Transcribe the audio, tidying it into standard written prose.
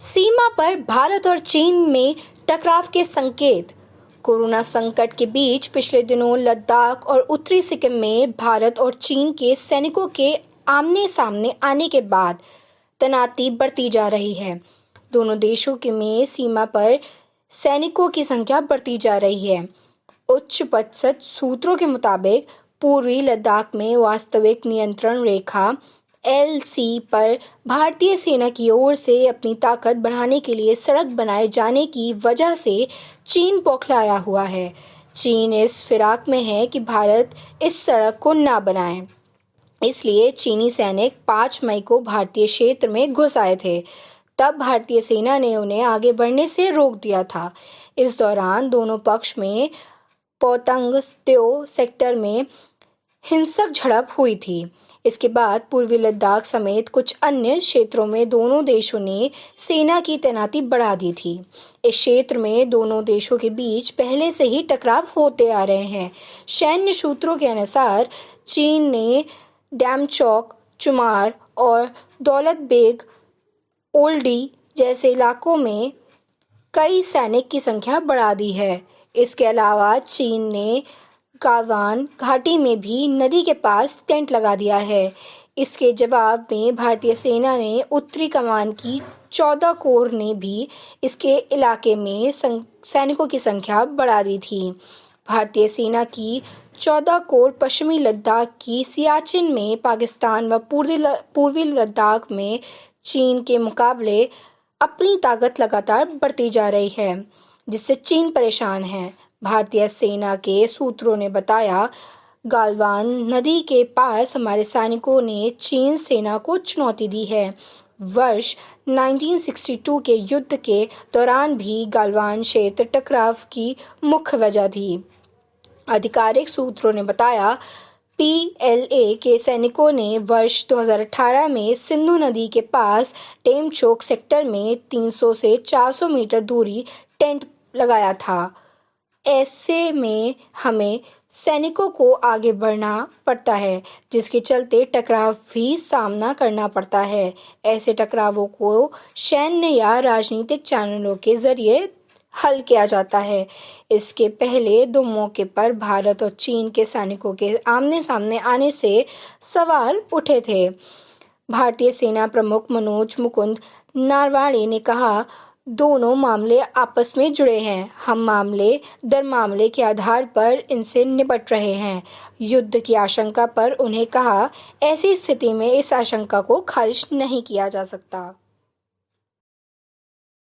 सीमा पर भारत और चीन में टकराव के संकेत। कोरोना संकट के बीच पिछले दिनों लद्दाख और उत्तरी सिक्किम में भारत और चीन के सैनिकों के आमने सामने आने के बाद तैनाती बढ़ती जा रही है। दोनों देशों के में सीमा पर सैनिकों की संख्या बढ़ती जा रही है। उच्च पदस्थ सूत्रों के मुताबिक पूर्वी लद्दाख में वास्तविक नियंत्रण रेखा एलसी पर भारतीय सेना की ओर से अपनी ताकत बढ़ाने के लिए सड़क बनाए जाने की वजह से चीन बौखलाया हुआ है। चीन इस फिराक में है कि भारत इस सड़क को ना बनाए। इसलिए चीनी सैनिक 5 मई को भारतीय क्षेत्र में घुस आए थे। तब भारतीय सेना ने उन्हें आगे बढ़ने से रोक दिया था। इस दौरान दोनों पक्ष में पोतंग त्यो सेक्टर में हिंसक झड़प हुई थी। इसके बाद पूर्वी लद्दाख समेत कुछ अन्य क्षेत्रों में दोनों देशों ने सेना की तैनाती बढ़ा दी थी। इस क्षेत्र में दोनों देशों के बीच पहले से ही टकराव होते आ रहे हैं। सैन्य सूत्रों के अनुसार चीन ने डैमचौक, चुमार और दौलत बेग ओल्डी जैसे इलाकों में कई सैनिक की संख्या बढ़ा दी है। इसके अलावा चीन ने गालवान घाटी में भी नदी के पास टेंट लगा दिया है। इसके जवाब में भारतीय सेना ने उत्तरी कमान की 14 कोर ने भी इसके इलाके में सैनिकों की संख्या बढ़ा दी थी। भारतीय सेना की 14 कोर पश्चिमी लद्दाख की सियाचिन में पाकिस्तान व पूर्वी लद्दाख में चीन के मुकाबले अपनी ताकत लगातार बढ़ती जा रही है, जिससे चीन परेशान है। भारतीय सेना के सूत्रों ने बताया, गालवान नदी के पास हमारे सैनिकों ने चीन सेना को चुनौती दी है। वर्ष 1962 के युद्ध के दौरान भी गालवान क्षेत्र टकराव की मुख्य वजह थी। आधिकारिक सूत्रों ने बताया, पीएलए के सैनिकों ने वर्ष 2018 में सिंधु नदी के पास डेमचोक सेक्टर में 300 से 400 मीटर दूरी टेंट लगाया था। ऐसे में हमें सैनिकों को आगे बढ़ना पड़ता है, जिसके चलते टकराव भी सामना करना पड़ता है। ऐसे टकरावों को सैन्य या राजनीतिक चैनलों के जरिए हल किया जाता है। इसके पहले 2 मौके पर भारत और चीन के सैनिकों के आमने सामने आने से सवाल उठे थे। भारतीय सेना प्रमुख मनोज मुकुंद नरवणे ने कहा, दोनों मामले आपस में जुड़े हैं। हम मामले दर मामले के आधार पर इनसे निपट रहे हैं। युद्ध की आशंका पर उन्हें कहा, ऐसी स्थिति में इस आशंका को खारिज नहीं किया जा सकता।